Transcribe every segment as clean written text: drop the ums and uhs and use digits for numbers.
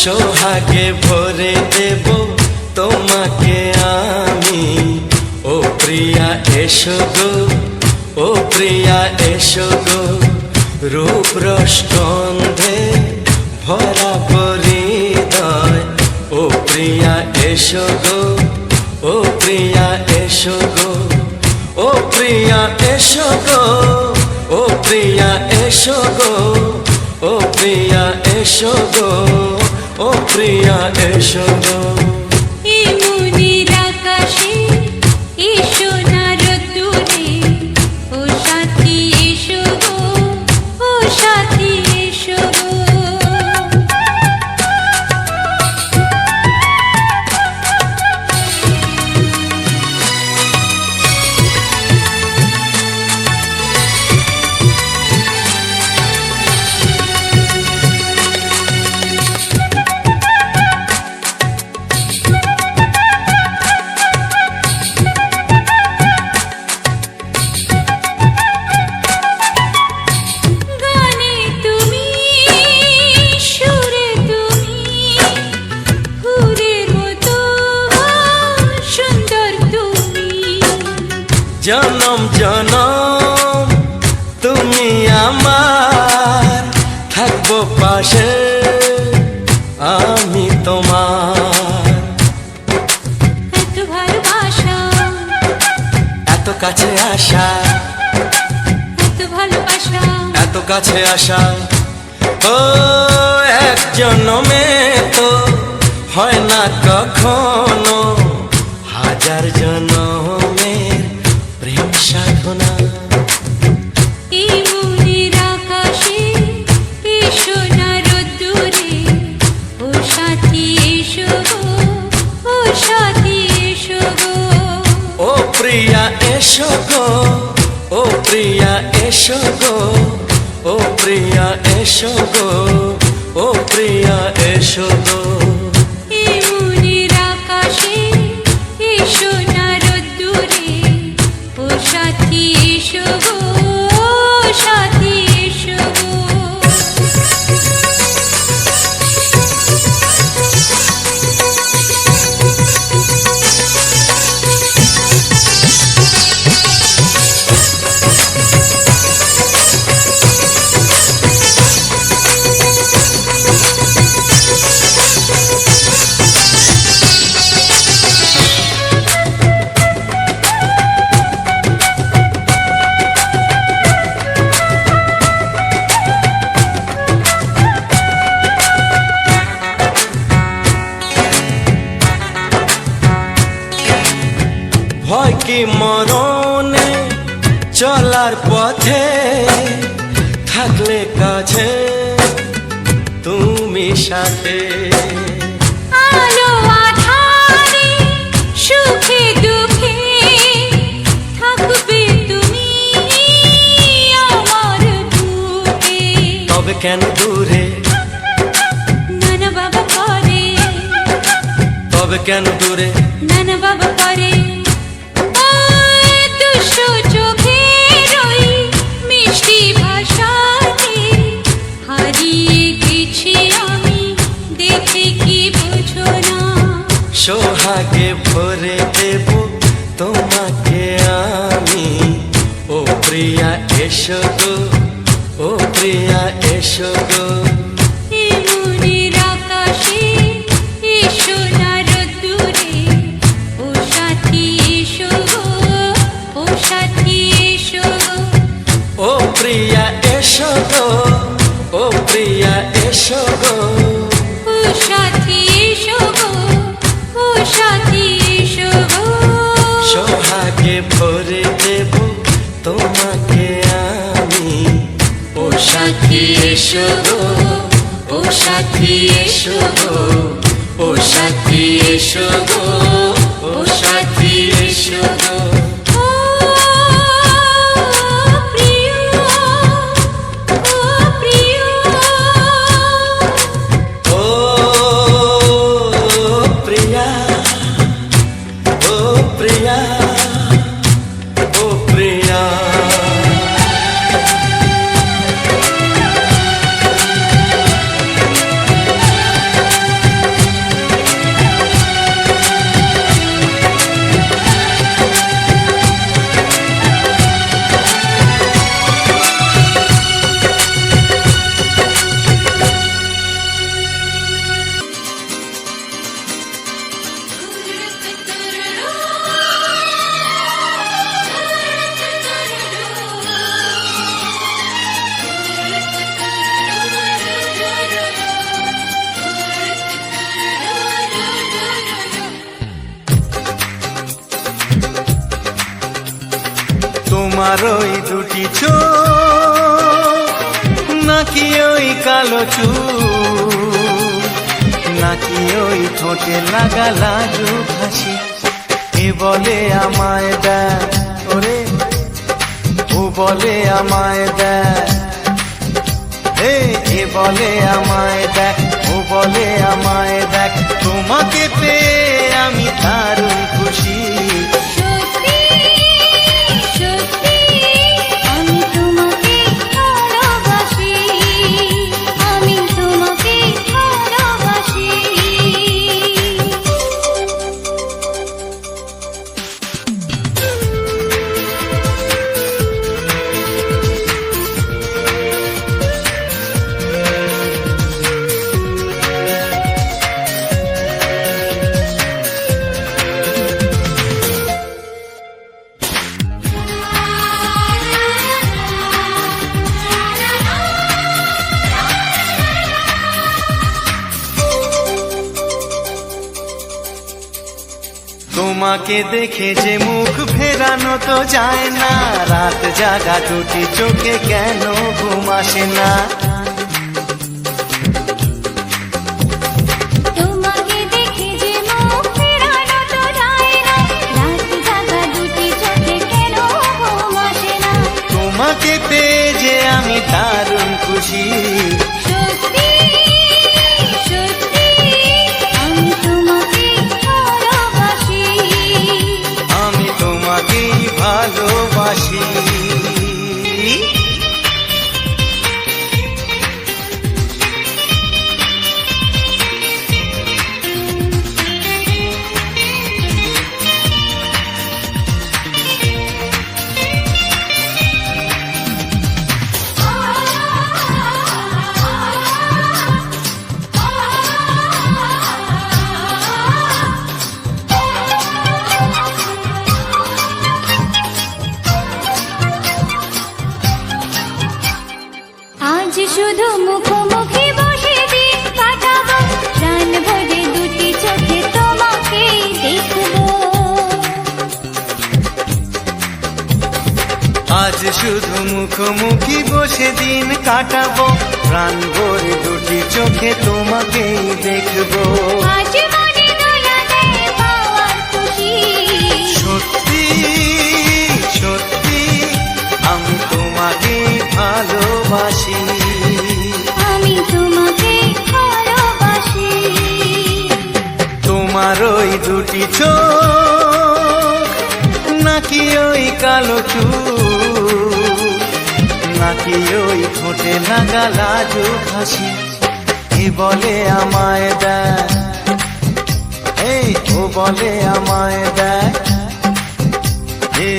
সোহাগে ভরে দেব তোমাকে আমি। ও প্রিয়া এসো গো, ও প্রিয়া এসো গো, রূপ রস গন্ধে ভরা হৃদয়। ও প্রিয়া এসো গো, ও প্রিয়া এসো গো, ও প্রিয়া এসো গো, ও প্রিয়া এসো গো, ও প্রিয়া এসো গো, ও প্রিয়া এসো গো। এই মনের আকাশে এসো না রোদ্দুরে, ও সাথী এসো গো, ও সাথী এসো গো। জনম জনম তুমি আমার, থাকবো পাশে আমি তোমার। এত ভালোবাসা, এত কাছে আসা, এত ভালোবাসা, এত কাছে আসা, ও এক জন্মে তো হয় না কখনো, হাজার জন্মের প্রেম সাধনা। এই মনের আকাশে এসো না রোদ্দুরে, ও সাথী এসো গো, ও সাথী এসো গো। ও প্রিয়া এসো গো, ও প্রিয়া এসো গো, ও প্রিয়া এসো গো, ও প্রিয়া এসো গো। এই মনের আকাশে এসো না রোদ্দুরে, ও সাথী এসো গো, ও সাথী এসো গো। ভয় কি মরণে চলার পথে, থাকলে কাছে তুমি সাথে। আলো আঁধারে সুখে দুঃখে থাকবে তুমি আমার বুকে। তবে কেন দূরে, নানা বাবা করে, তবে কেন দূরে, নানা বাবা করে। ওই দুষ্টু চোখের ওই মিষ্টি ভাষাতে হারিয়ে গেছি আমি, দেখে কি বুঝো না। সোহাগে ভরে দেব তোমাকে আমি। ও প্রিয়া এসো গো, ও প্রিয়া এসো গো। এই মনের আকাশে এসো না রোদ্দুরে, ও সাথী এসো গো, ও সাথী এসো গো। ও প্রিয়া এসো গো, ও প্রিয়া এসো গো, ও সাথী এসো গো, ও সাথী এসো গো। সোহাগে ভরে দেব তোমাকে আমি। ও সাথী এসো গো, ও সাথী এসো গো, ও সাথী এসো গো, ও সাথী এসো গো। ও প্রিয়, ও প্রিয়, ও প্রিয়া, ও প্রিয়া, ও প্রিয়া। তোমার ওই দুটি চোখ নাকি ওই কালো চুল, নাকি ওই ঠোঁটে লাগা লাজুক হাসি, এ বলে আমায় দেয় ওরে, ও বলে আমায় দেয়, এ বলে আমায় দেখ, ও বলে আমায় দেখ, তোমাকে পেয়ে আমি দারুণ খুশি। সত্যি সত্যি আমি তোমাকে ভালোবাসি, আমি তোমাকে ভালোবাসি। তোমাকে দেখে যে মুখ ফেরানো তো যায় না, রাত জাগা দুটি চোখে কেন ঘুম আসে না। তোমাকে দেখে যে মুখ ফেরানো তো যায় না, রাত জাগা দুটি চোখে কেন ঘুম আসে না। তোমাকে পেয়ে যে আমি দারুণ খুশি। সত্যি সত্যি আমি তোমাকে ভালোবাসি, আমি তোমাকেই ভালোবাসি। আজ শুধু মুখোমুখি বসে দিন কাটাবো, প্রাণ ভরে দুটি চোখে তোমাকে দেখবো। আজ শুধু মুখোমুখি বসে দিন কাটাবো, প্রাণ ভরে দুটি চোখে তোমাকেই দেখবো। আজ মনে দোলা দেয় পাওয়ার খুশি। সত্যি সত্যি আমি তোমাকেই ভালোবাসি। আমি তোমাকে ভালোবাসি। তোমার ওই দুটি চোখ নাকি ওই কালো চুল, নাকি ওই ঠোঁটে লাগা লাজুক হাসি, এ বলে আমায় দেয়, এই ও বলে আমায় দেয়, এ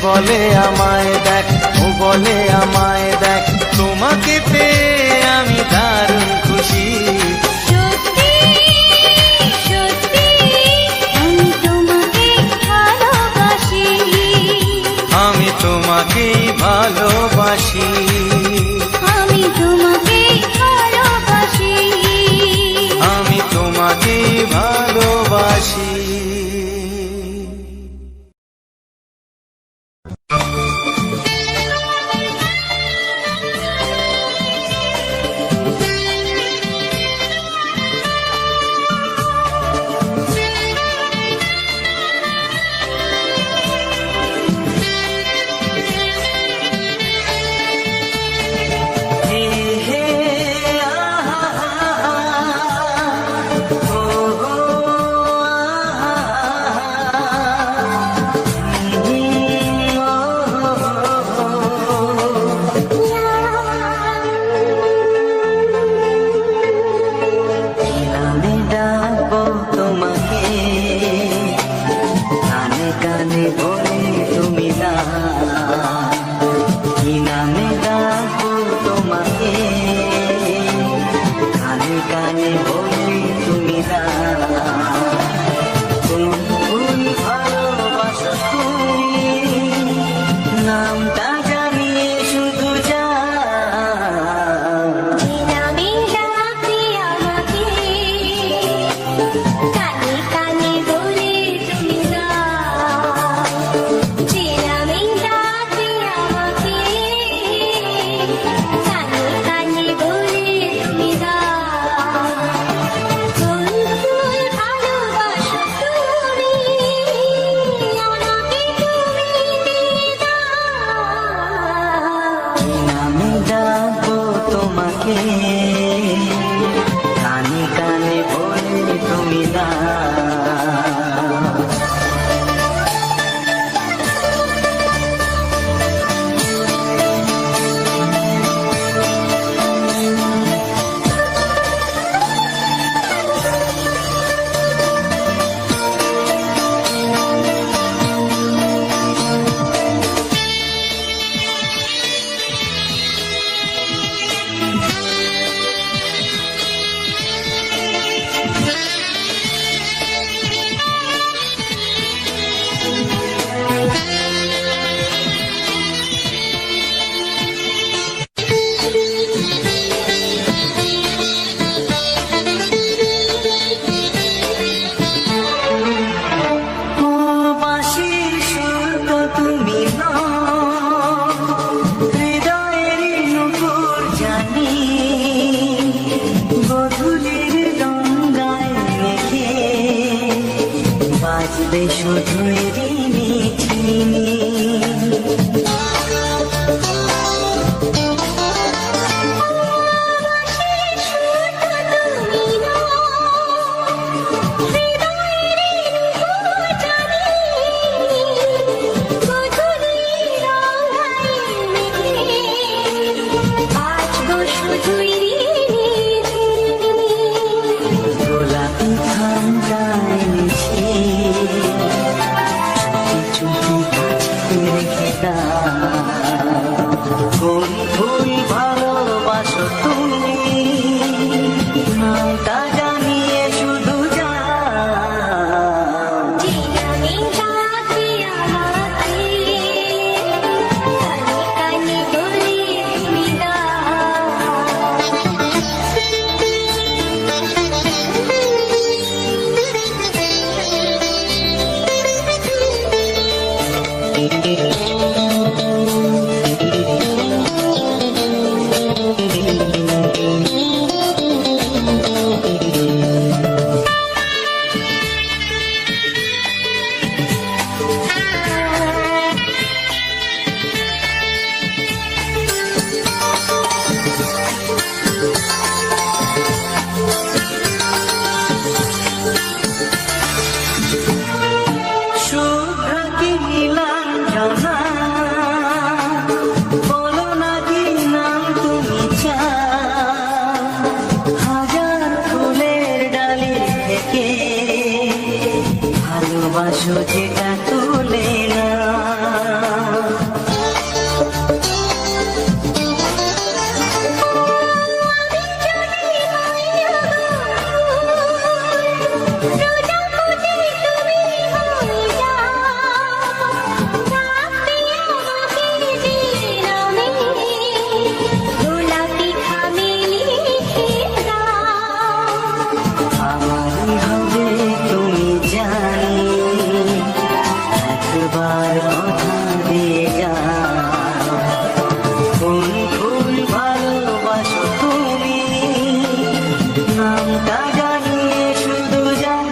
বলে আমায় দেখ, ও বলে আমায় দেখ, তোমাকে পেয়ে আমি দারুণ খুশি। সত্যি সত্যি আমি তোমাকে ভালোবাসি, আমি তোমাকেই ভালোবাসি। আমি তোমাকে ভালোবাসি, আমি তোমাকেই ভালোবাসি। কানে কানে বলে তুমি দাও। বাজবে শুধুই রিনি ঝিনি, গোলাপি খামটায় মিশে চুপি কাছে রেখে দাও। কোন ফুল ভালোবাসো তুমি, নামটা জানিয়ে শুধু যাও। বলো না কি নাম তুমি চাও, হাজার ফুলের ডালি থেকে ভালোবাসো যেটা তুলে না। একবার কথা দিয়ে যাও, কোন ফুল ভালোবাসো তুমি, নামটা জানিয়ে শুধু যাও।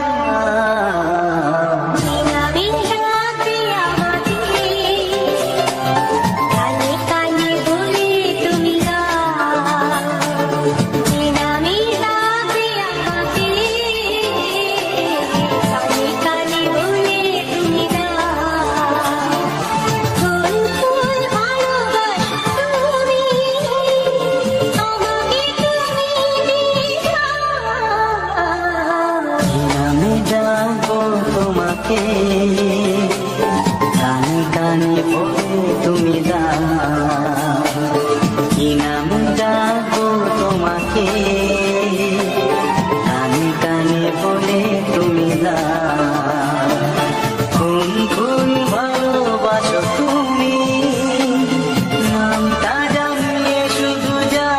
তোমাকে কানে কানে বলে তুমি দাও, কি নাম ডাকবো তোমাকে, কানে কানে বলে তুমি দাও। কোন ফুল ভালোবাসো তুমি, নামটা জানিয়ে শুধু যাও।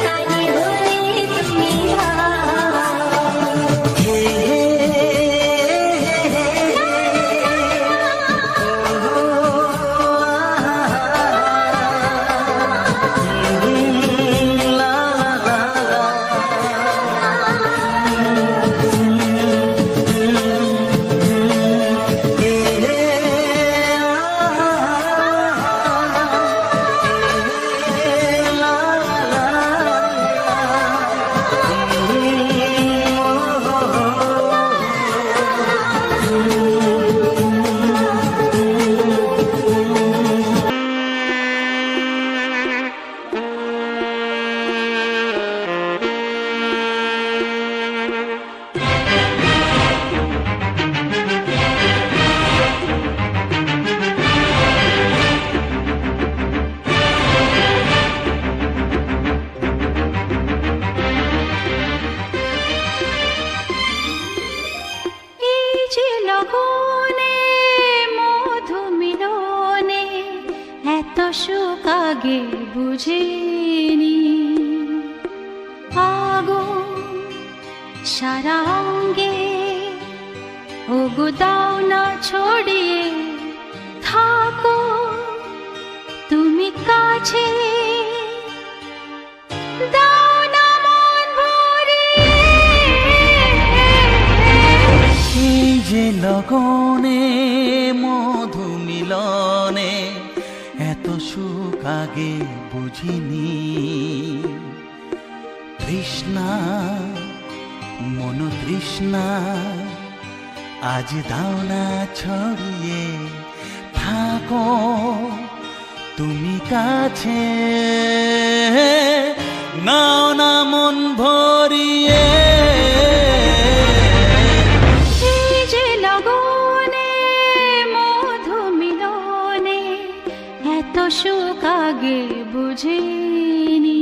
কানে আগে বুঝিনি। আগুন সারা অঙ্গে, ওগো দাও না ছড়িয়ে থাকো তুমি কাছে, দাও না মন ভরিয়ে। এই যে লগনে মধু মিলনে এত সুখ আগে বুঝিনি। তৃষ্ণা মন তৃষ্ণা আজ দাও না ছড়িয়ে থাকো তুমি কাছে, নাও না মন ভরিয়ে। এই যে লগনে মধু মিলনে এত সুখ আগে বুঝিনি।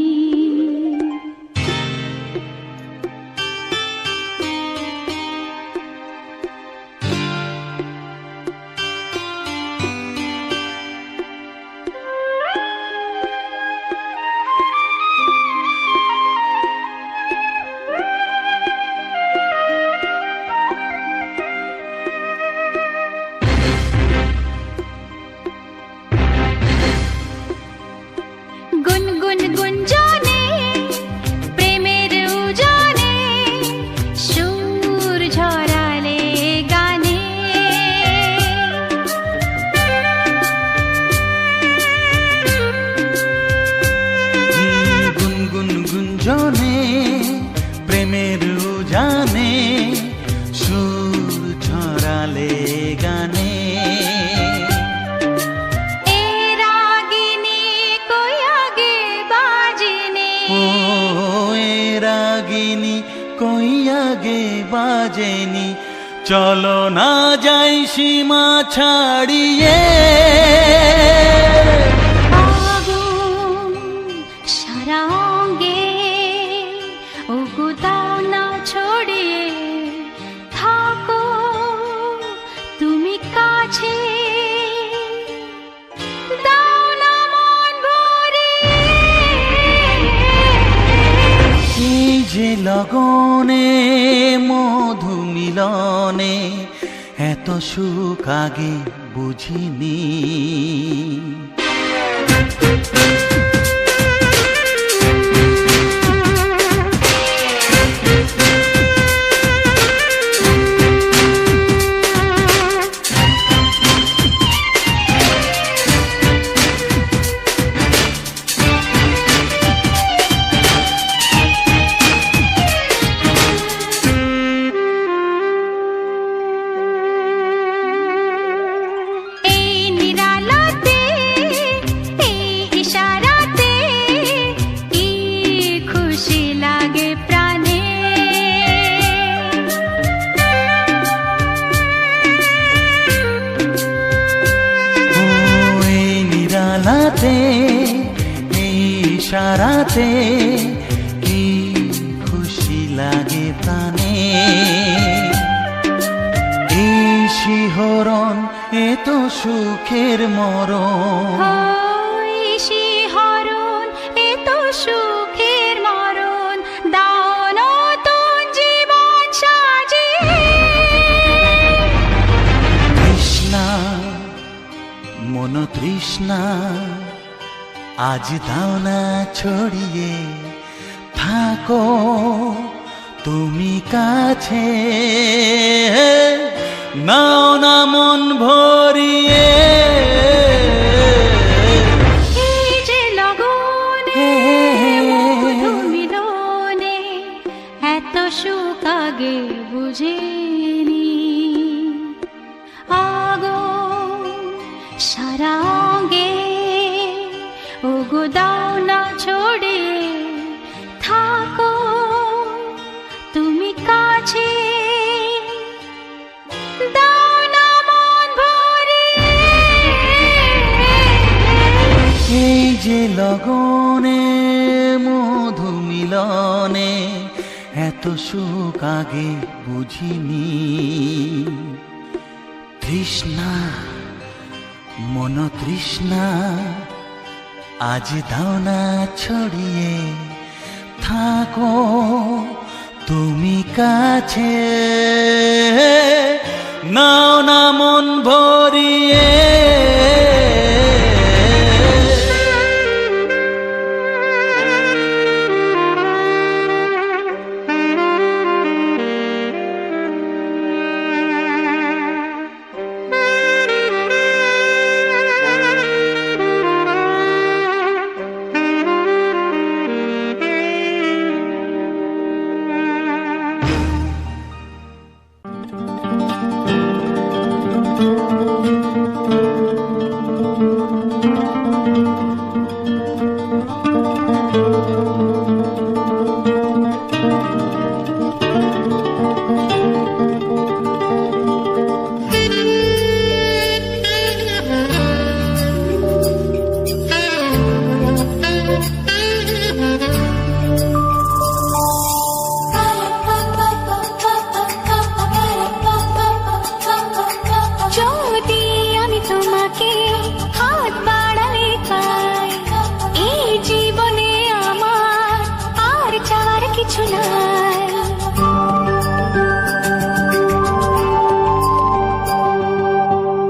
গুনগুন গুঞ্জনে প্রেমের উজানে সুর ঝরালে গানে, গুনগুন গুঞ্জনে প্রেমের উজানে সুর ছড়ালে গানে। এ রাগিনী কই আগে বাজেনি, ও এ রাগিনী কই আগে বাজেনি, চলো না যাই সীমা ছাড়িয়ে। আগুন সারা অঙ্গে, ওগো দাও না ছড়িয়ে থাকো তুমি কাছে, দাও না মন ভরিয়ে। এই যে লগনে মধু মিলনে এত সুখ আগে বুঝিনি। এই নিরালাতে, এই ইশারাতে কি খুশি লাগে প্রাণে, ও এই নিরালাতে এই ইশারাতে কি খুশি লাগে প্রাণে। এই শিহরণ এ তো সুখের মরণ, ওই শিহরণ এ তো সুখের মরণ, দাও নতুন জীবন সাজিয়ে। তৃষ্ণা মন তৃষ্ণা আজ দাও না ছড়িয়ে থাকো তুমি কাছে, নাও না মন ভরিয়ে। এই যে লগনে মধু মিলনে এত সুখ আগে বুঝিনি। আগুন সারা অঙ্গে, ওগো দাও না ছড়িয়ে থাকো তুমি কাছে, দাও না মন ভরিয়ে। এই যে লগনে মধু মিলনে এত সুখ আগে বুঝিনি। তৃষ্ণা মন তৃষ্ণা আজ দাও না ছড়িয়ে থাকো তুমি কাছে, নাও না মন ভরিয়ে। যদি আমি তোমাকে হাত বাড়ালে পাই, এই জীবনে আমার আর চাওয়ার কিছু নাই।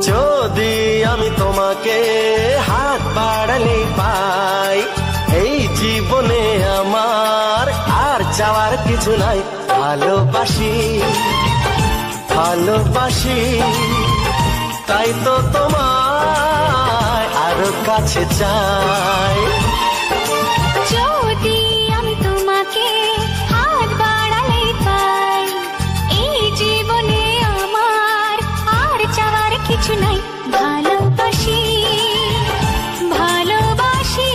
যদি আমি তোমাকে হাত বাড়ালে পাই, এই জীবনে আমার আর চাওয়ার কিছু নাই। ভালোবাসি ভালোবাসি তাই তো তোমায় আরো কাছে চাই। যদি আমি তোমাকে হাত বাড়ালে পাই, এই জীবনে আমার আর চাওয়ার কিছু নাই। ভালোবাসি ভালোবাসি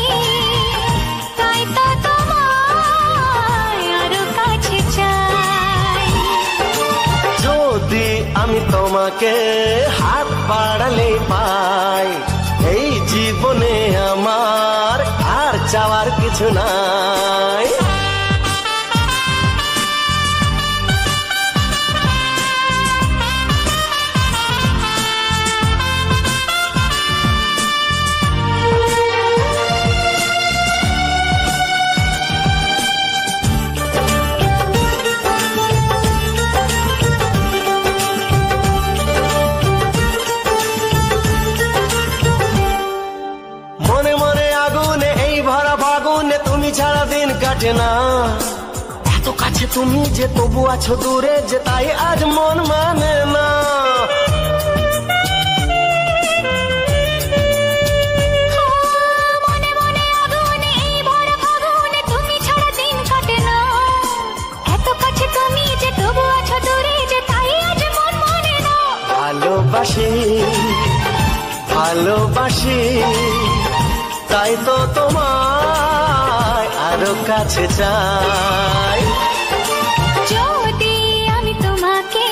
তাই তো তোমায় আরো কাছে চাই। যদি আমি তোমাকে হাত বাড়ালে পাই, এই জীবনে আমার আর চাওয়ার কিছু নাই। মনে মনে আগুনে এই ভরা ফাগুনে তুমি ছাড়া দিন কাটে না। এত কাছে তুমি যে তবু আছো দূরে, যে তাই আজ মন মানে না। মনে মনে আগুনে এই ভরা ফাগুনে তুমি ছাড়া দিন কাটে না। এত কাছে তুমি যে তবু আছো দূরে, যে তাই আজ মন মানে না। ভালোবাসি ভালোবাসি তাই তো তোমায় আরো কাছে চাই। যদি আমি তোমাকে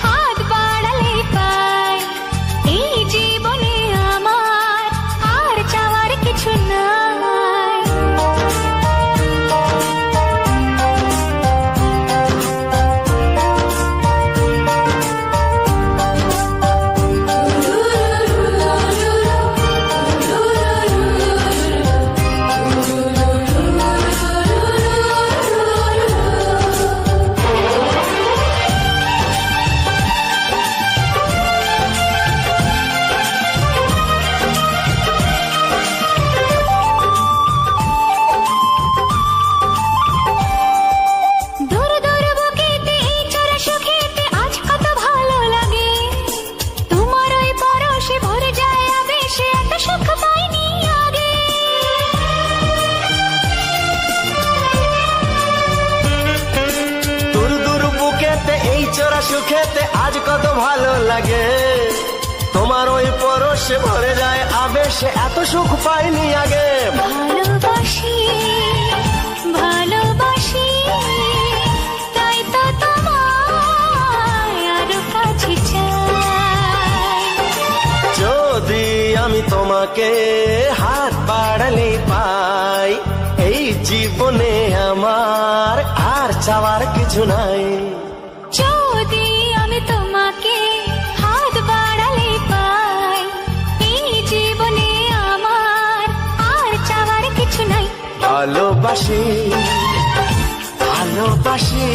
হাত বাড়ালে পাই, এই জীবনে আমার আর চাওয়ার কিছু নাই। দূর দূর বুকেতে এই চোরা সুখেতে আজ কত ভালো লাগে। তোমার ওই পরশে ভরে যায় আবেশে, এত সুখ পাইনি আগে। দূর দূর বুকেতে এই চোরা সুখেতে আজ কত ভালো লাগে। তোমার ওই পরশে ভরে যায় আবেশে, এত সুখ পাইনি আগে। ভালোবাসি ভালোবাসি তাই তো তোমায় আরো কাছে চাই। যদি আমি তোমাকে হাত বাড়ালে পাই, এই জীবনে আমার আর চাওয়ার কিছু নাই। যদি আমি তোমাকে হাত বাড়ালে পাই, এই জীবনে আমার আর চাওয়ার ভালোবাসি ভালোবাসি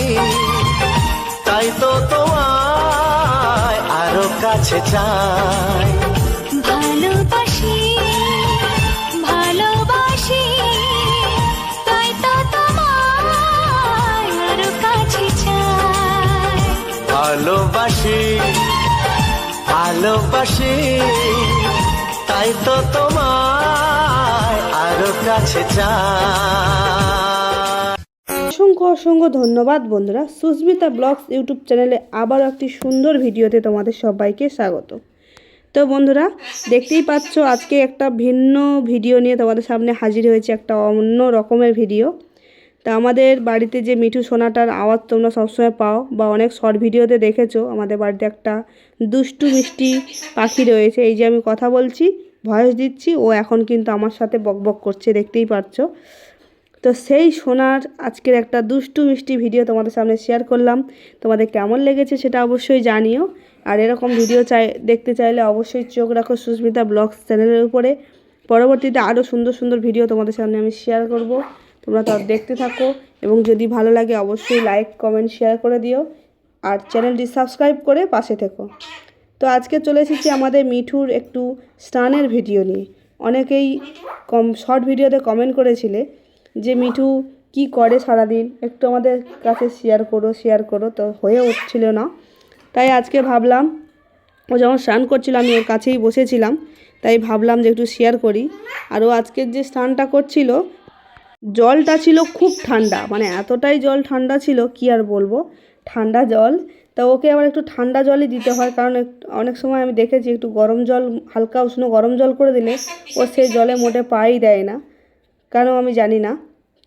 তাই তো তোমায় আরো কাছে চাই ভালোবাসি ভালোবাসি তাই তো তোমায় আরো কাছে চাই ভালোবাসি ভালোবাসি তাই তো তোমায় আরো কাছে চাই। অসংখ্য অসংখ্য ধন্যবাদ বন্ধুরা। সুস্মিতা ব্লগস ইউটিউব চ্যানেলে আবারও একটি সুন্দর ভিডিওতে তোমাদের সবাইকে স্বাগত। তো বন্ধুরা দেখতেই পাচ্ছ আজকে একটা ভিন্ন ভিডিও নিয়ে তোমাদের সামনে হাজির হয়েছে, একটা অন্য রকমের ভিডিও। তা আমাদের বাড়িতে যে মিঠু সোনাটার আওয়াজ তোমরা সবসময় পাও বা অনেক শর্ট ভিডিওতে দেখেছো, আমাদের বাড়িতে একটা দুষ্টু মিষ্টি পাখি রয়েছে। এই যে আমি কথা বলছি, ভয়েস দিচ্ছি, ও এখন কিন্তু আমার সাথে বকবক করছে, দেখতেই পাচ্ছো। তো সেই সোনার আজকের একটা দুষ্টু মিষ্টি ভিডিও তোমাদের সামনে শেয়ার করলাম। তোমাদের কেমন লেগেছে সেটা অবশ্যই জানিও। আর এরকম ভিডিও দেখতে চাইলে অবশ্যই চোখ রাখো সুস্মিতা ব্লগস চ্যানেলের উপরে। পরবর্তীতে আরও সুন্দর সুন্দর ভিডিও তোমাদের সামনে আমি শেয়ার করব, তোমরা তাও দেখতে থাকো। এবং যদি ভালো লাগে অবশ্যই লাইক কমেন্ট শেয়ার করে দিও, আর চ্যানেলটি সাবস্ক্রাইব করে পাশে থেকো। তো আজকে চলে এসেছি আমাদের মিঠুর একটু স্নানের ভিডিও নিয়ে। অনেকেই শর্ট ভিডিওতে কমেন্ট করেছিলে যে মিঠু কি করে সারাদিন, একটু আমাদের কাছে শেয়ার করো। তো হয়ে উঠছিল না, তাই আজকে ভাবলাম, ও যখন স্নান করছিল আমি ওর কাছেই বসেছিলাম, তাই ভাবলাম যে একটু শেয়ার করি। আর ও আজকের যে স্নানটা করছিল, জলটা ছিল খুব ঠান্ডা, মানে এতটাই জল ঠান্ডা ছিল কি আর বলবো, ঠান্ডা জল। তা ওকে আবার একটু ঠান্ডা জলই দিতে হয়, কারণ অনেক সময় আমি দেখেছি একটু গরম জল, হালকা উষ্ণ গরম জল করে দিলে ও সেই জলে মোটে পাই দেয় না, কেন আমি জানি না,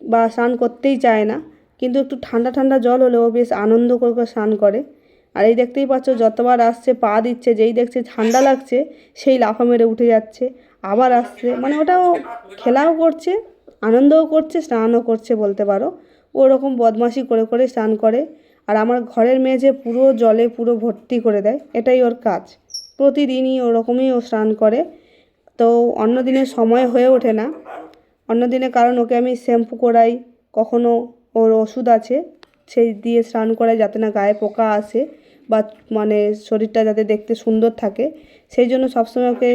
বা স্নান করতেই চায় না। কিন্তু একটু ঠান্ডা ঠান্ডা জল হলে ও বেশ আনন্দ করে স্নান করে। আর এই দেখতেই পাচ্ছ যতবার আসছে পা দিচ্ছে, যেই দেখছে ঠান্ডা লাগছে সেই লাফা মেরে উঠে যাচ্ছে, আবার আসছে, মানে ওটাও খেলাও করছে, আনন্দও করছে, স্নানও করছে বলতে পারো। ওরকম বদমাশি করে করে স্নান করে। আর আমার ঘরের মেঝে পুরো জলে পুরো ভর্তি করে দেয়, এটাই ওর কাজ। প্রতিদিনই ওরকমই ও স্নান করে। তো অন্য দিনে সময় হয়ে ওঠে না অন্য দিনে, কারণ ওকে আমি শ্যাম্পু করাই, কখনো ওর ওষুধ আছে সেই দিয়ে স্নান করাই, যাতে না গায়ে পোকা আসে বা মানে শরীরটা যাতে দেখতে সুন্দর থাকে। সেই জন্য সবসময় ওকে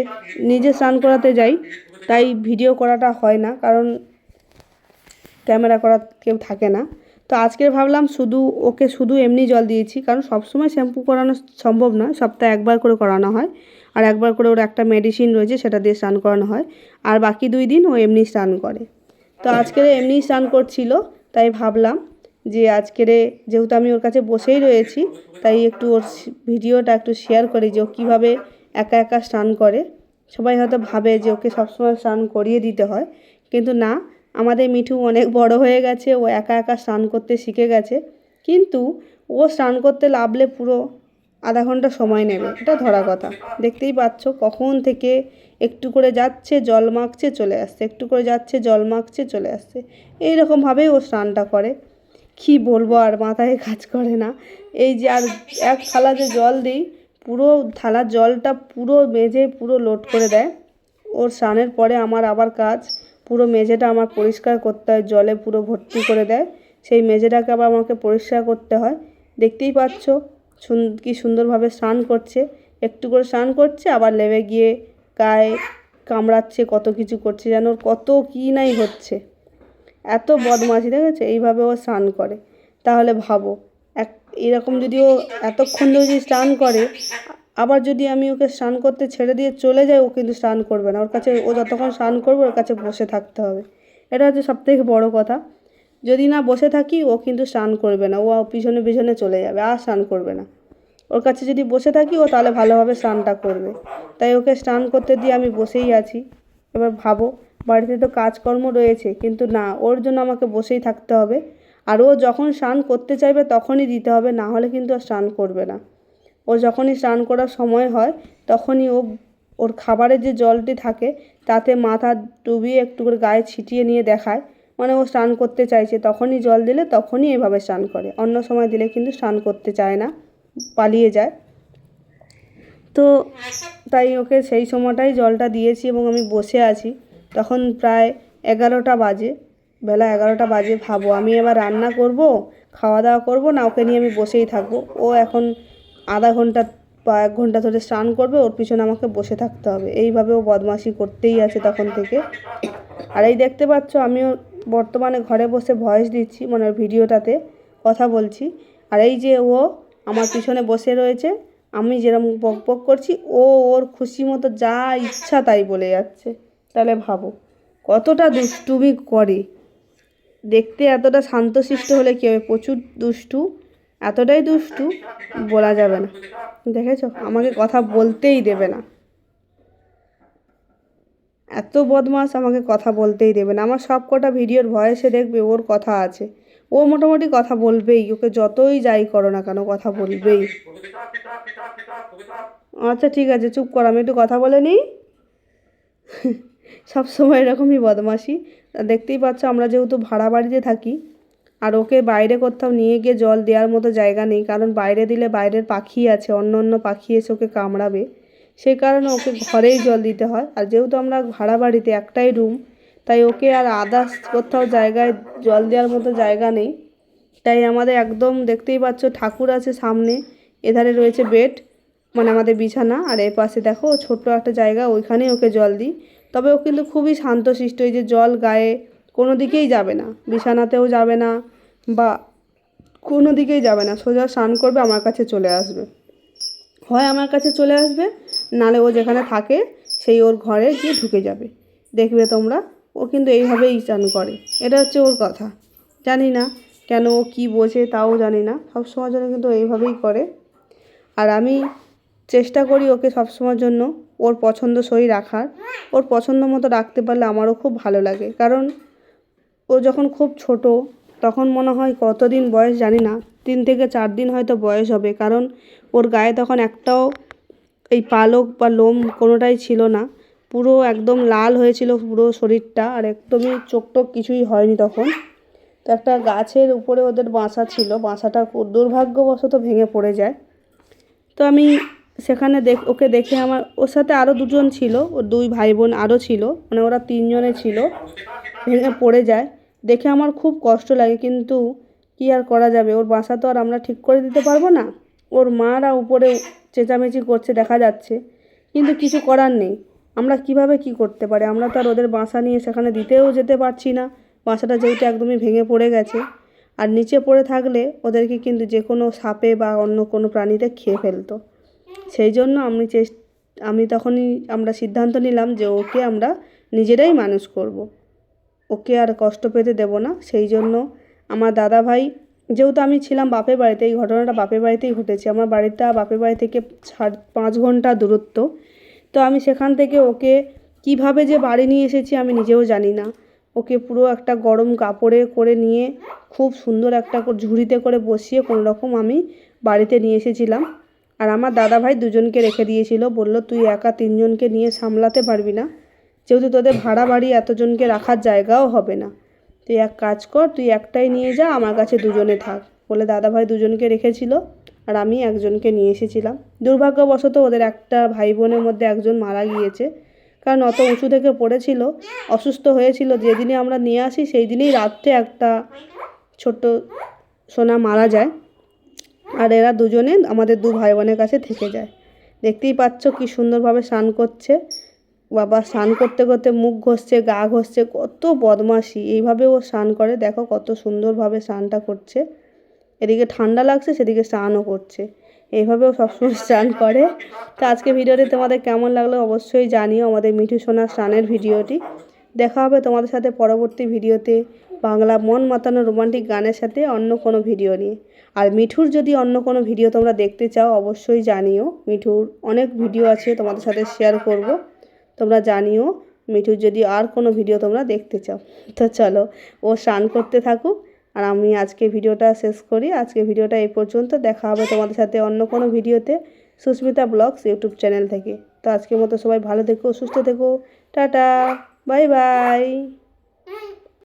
নিজে স্নান করাতে যাই, তাই ভিডিও করাটা হয় না, কারণ ক্যামেরা করা কেউ থাকে না। তো আজকে ভাবলাম ওকে শুধু এমনি জল দিয়েছি, কারণ সবসময় শ্যাম্পু করানো সম্ভব নয়, সপ্তাহে একবার করে করানো হয়। আর একবার করে ওর একটা মেডিসিন রয়েছে, সেটা দিয়ে স্নান করানো হয়। আর বাকি 2 দিন ও এমনি স্নান করে। তো আজকের এমনি স্নান করছিল, তাই ভাবলাম যে যেহেতু আমি ওর কাছে বসেই রয়েছি, তাই একটু ওর ভিডিওটা একটু শেয়ার করি যে ও কীভাবে একা একা স্নান করে। সবাই হয়তো ভাবে যে ওকে সবসময় স্নান করিয়ে দিতে হয়, কিন্তু না, আমাদের মিঠু অনেক বড় হয়ে গেছে, ও একা একা স্নান করতে শিখে গেছে। কিন্তু ও স্নান করতে নামলে পুরো আধা ঘন্টা সময় নেবে, এটা ধরা কথা। দেখতেই পাচ্ছ কখন থেকে একটু করে যাচ্ছে জল মাখছে চলে আসছে, একটু করে যাচ্ছে জল মাখছে চলে আসছে, এইরকমভাবেই ও স্নানটা করে। কি বলবো, আর মাথায় কাজ করে না। এই যে আর এক থালা যে জল দিই, পুরো থালার জলটা পুরো মেঝে পুরো লোড করে দেয়। ওর স্নানের পরে আমার আবার কাজ, পুরো মেঝেটা আমার পরিষ্কার করতে হয়, জলে পুরো ভর্তি করে দেয়, সেই মেঝেটাকে আবার আমাকে পরিষ্কার করতে হয়। দেখতেই পাচ্ছ কি সুন্দরভাবে স্নান করছে, একটু করে স্নান করছে, আবার লেবে গিয়ে গায়ে কামড়াচ্ছে, কত কিছু করছে, যেন ওর কত কী নাই হচ্ছে। এত বদমাশি দেখেছে, এইভাবে ও স্নান করে। তাহলে ভাবো, এরকম যদি ও এতক্ষণ ধরে যদি স্নান করে, আবার যদি আমি ওকে স্নান করতে ছেড়ে দিয়ে চলে যাই, ও কিন্তু স্নান করবে না। ও যতক্ষণ স্নান করবে ওর কাছে বসে থাকতে হবে, এটা হচ্ছে সবথেকে বড় কথা। যদি না বসে থাকি, ও কিন্তু স্নান করবে না, ও পিছনে পিছনে চলে যাবে, আর স্নান করবে না। ওর কাছে যদি বসে থাকি, ও তাহলে ভালোভাবে স্নানটা করবে। তাই ওকে স্নান করতে দিয়ে আমি বসেই আছি। এবার ভাবো, বাড়িতে তো কাজকর্ম রয়েছে, কিন্তু না, ওর জন্য আমাকে বসেই থাকতে হবে। আর ও যখন স্নান করতে চাইবে তখনই দিতে হবে, না হলে কিন্তু ও স্নান করবে না। ও যখনই স্নান করার সময় হয়, তখনই ওর খাবারের যে জলটি থাকে তাতে মাথা ডুবিয়ে একটু করে গায়ে ছিটিয়ে নিয়ে দেখায়, মানে ও স্নান করতে চাইছে। তখনই জল দিলে তখনই এভাবে স্নান করে, অন্য সময় দিলে কিন্তু স্নান করতে চায় না, পালিয়ে যায়। তো তাই ওকে সেই সময়টাই জলটা দিয়েছি এবং আমি বসে আছি। তখন প্রায় 11টা বাজে। বেলা 11টা বাজে। ভাবো আমি এবার রান্না করব, খাওয়া দাওয়া করব না ওকে নিয়ে আমি বসেই থাকবো। ও এখন আধা ঘন্টা বা 1 ঘন্টা ধরে স্নান করবে, ওর পিছনে আমাকে বসে থাকতে হবে। এইভাবে ও বদমাশি করতেই আছে তখন থেকে। আর এই দেখতে পাচ্ছ আমিও বর্তমানে ঘরে বসে ভয়েস দিচ্ছি, মানে ভিডিওটাতে কথা বলছি। আর এই যে ও আমার পিছনে বসে রয়েছে, আমি যেরকম বক বক করছি ও ওর খুশি মতো যা ইচ্ছা তাই বলে যাচ্ছে। তাহলে ভাবো কতটা দুষ্টুমি করে। দেখতে এতটা শান্তশিষ্ট হলে কী হবে, প্রচুর দুষ্টু, এতটাই দুষ্টু বলা যাবে না। দেখেছো আমাকে কথা বলতেই দেবে না, এত বদমাস, আমাকে কথা বলতেই দেবে না। আমার সব কটা ভিডিওর ভয়েসে দেখবে ওর কথা আছে, ও মোটামুটি কথা বলবেই, ওকে যতই যাই করো না কেন কথা বলবেই। আচ্ছা ঠিক আছে চুপ কর, আমি একটু কথা বলে নিই। সব সময় এরকমই বদমাশি। দেখতেই পাচ্ছ আমরা যেহেতু ভাড়া বাড়িতে থাকি, আর ওকে বাইরে কোথাও নিয়ে গিয়ে জল দেওয়ার মতো জায়গা নেই, কারণ বাইরে দিলে বাইরের পাখি আছে, অন্য অন্য পাখি এসে ওকে কামড়াবে, সেই কারণে ওকে ঘরেই জল দিতে হয়। আর যেহেতু আমরা ভাড়া বাড়িতে একটাই রুম, তাই ওকে আর আদার্স কোথাও জায়গায় জল দেওয়ার মতো জায়গা নেই। তাই আমাদের একদম দেখতেই পাচ্ছ ঠাকুর আছে সামনে, এধারে রয়েছে বেড মানে আমাদের বিছানা, আর এর পাশে দেখো ছোট্ট একটা জায়গা, ওইখানেই ওকে জল দিই। তবে ও কিন্তু খুবই শান্তশিষ্ট, এই যে জল গায়ে কোনো দিকেই যাবে না, বিছানাতেও যাবে না বা কোনো দিকেই যাবে না, সোজা স্নান করবে আমার কাছে চলে আসবে। হয় আমার কাছে চলে আসবে, নালে ও যেখানে থাকে সেই ওর ঘরে গিয়ে ঢুকে যাবে। দেখবে তোমরা ও কিন্তু এইভাবেই স্নান করে, এটা হচ্ছে ওর কথা। জানি না কেন ও কী বোঝে তাও জানি না, সবসময়ের জন্য কিন্তু এইভাবেই করে। আর আমি চেষ্টা করি ওকে সবসময়ের জন্য ওর পছন্দসই রাখার, ওর পছন্দ মতো রাখতে পারলে আমারও খুব ভালো লাগে। কারণ ও যখন খুব ছোট তখন মনে হয় কতদিন বয়স জানি না, 3 থেকে 4 দিন হয়তো বয়স হবে, কারণ ওর গায়ে তখন একটাও এই পালক বা লোম কোনোটাই ছিল না, পুরো একদম লাল হয়েছিল পুরো শরীরটা, আর একদমই চোখ টোক কিছুই হয়নি তখন। তো একটা গাছের উপরে ওদের বাসা ছিল, বাসাটা দুর্ভাগ্যবশত ভেঙে পড়ে যায়। তো আমি সেখানে ওকে দেখে আমার, ওর সাথে আরও 2 জন ছিল, ওর 2 ভাই বোন আরও ছিল, মানে ওরা 3 জনে ছিল, ভেঙে পড়ে যায়। দেখে আমার খুব কষ্ট লাগে, কিন্তু কী আর করা যাবে, ওর বাসা তো আর আমরা ঠিক করে দিতে পারবো না। ওর মারা উপরে চেঁচামেচি করছে দেখা যাচ্ছে, কিন্তু কিছু করার নেই। আমরা কিভাবে কি করতে পারি, আমরা তো আর ওদের বাসা নিয়ে সেখানে দিতেও যেতে পারছি না, বাসাটা যেহেতু একদমই ভেঙে পড়ে গেছে। আর নিচে পড়ে থাকলে ওদেরকে কিন্তু যে কোনো সাপে বা অন্য কোনো প্রাণীতে খেয়ে ফেলতো। সেই জন্য আমি তখনই আমরা সিদ্ধান্ত নিলাম যে ওকে আমরা নিজেরাই মানুষ করব, ওকে আর কষ্ট পেতে দেব না। সেই জন্য আমার দাদা ভাই, যেহেতু আমি ছিলাম বাপের বাড়িতে, এই ঘটনাটা বাপের বাড়িতেই ঘটেছে, আমার বাড়িটা বাপের বাড়ি থেকে 5 ঘন্টা দূরত্ব। তো আমি সেখান থেকে ওকে কিভাবে যে বাড়ি নিয়ে এসেছি আমি নিজেও জানি না। ওকে পুরো একটা গরম কাপড়ে করে নিয়ে খুব সুন্দর একটা ঝুড়িতে করে বসিয়ে কোনো রকম আমি বাড়িতে নিয়ে এসেছিলাম। আর আমার দাদা ভাই 2 জনকে রেখে দিয়েছিল, বলল তুই একা 3 জনকে নিয়ে সামলাতে পারবি না, যেহেতু তোদের ভাড়া বাড়ি এতজনকে রাখার জায়গাও হবে না, তুই এক কাজ কর, তুই একটাই নিয়ে যা, আমার কাছে 2 জনে থাক বলে দাদা ভাই 2 জনকে রেখেছিল, আর আমি 1 জনকে নিয়ে এসেছিলাম। দুর্ভাগ্যবশত ওদের একটা ভাই বোনের মধ্যে 1 জন মারা গিয়েছে, কারণ অত উঁচু থেকে পড়েছিল, অসুস্থ হয়েছিল। যেদিনে আমরা নিয়ে আসি সেই দিনেই রাত্রে একটা ছোট্ট সোনা মারা যায়, আর এরা 2 জনে আমাদের 2 ভাই বোনের কাছে থেকে যায়। দেখতেই পাচ্ছ কি সুন্দরভাবে স্নান করছে, বাবা স্নান করতে করতে মুখ ঘষছে, গা ঘষছে, কত বদমাশি। এইভাবে ও স্নান করে, দেখো কত সুন্দরভাবে স্নানটা করছে, এদিকে ঠান্ডা লাগছে সেদিকে স্নানও করছে, এইভাবেও সবসময় স্নান করে। তো আজকে ভিডিওটি তোমাদের কেমন লাগলো অবশ্যই জানিও, আমাদের মিঠু সোনার স্নানের ভিডিওটি। দেখা হবে তোমাদের সাথে পরবর্তী ভিডিওতে বাংলা মন মাতানো রোমান্টিক গানের সাথে অন্য কোনো ভিডিও নিয়ে। আর মিঠুর যদি অন্য কোনো ভিডিও তোমরা দেখতে চাও অবশ্যই জানিও, মিঠুর অনেক ভিডিও আছে তোমাদের সাথে শেয়ার করব, তোমরা জানিও মিঠুর যদি আর কোনো ভিডিও তোমরা দেখতে চাও। তো চলো ও স্নান করতে থাকুক, আর আমি আজকে ভিডিওটা শেষ করি। আজকে ভিডিওটা এই পর্যন্ত, দেখা হবে তোমাদের সাথে অন্য কোনো ভিডিওতে সুস্মিতা ব্লগস ইউটিউব চ্যানেল থেকে। তো আজকের মতো সবাই ভালো থেকো, সুস্থ থেকো, টাটা, বাই বাই।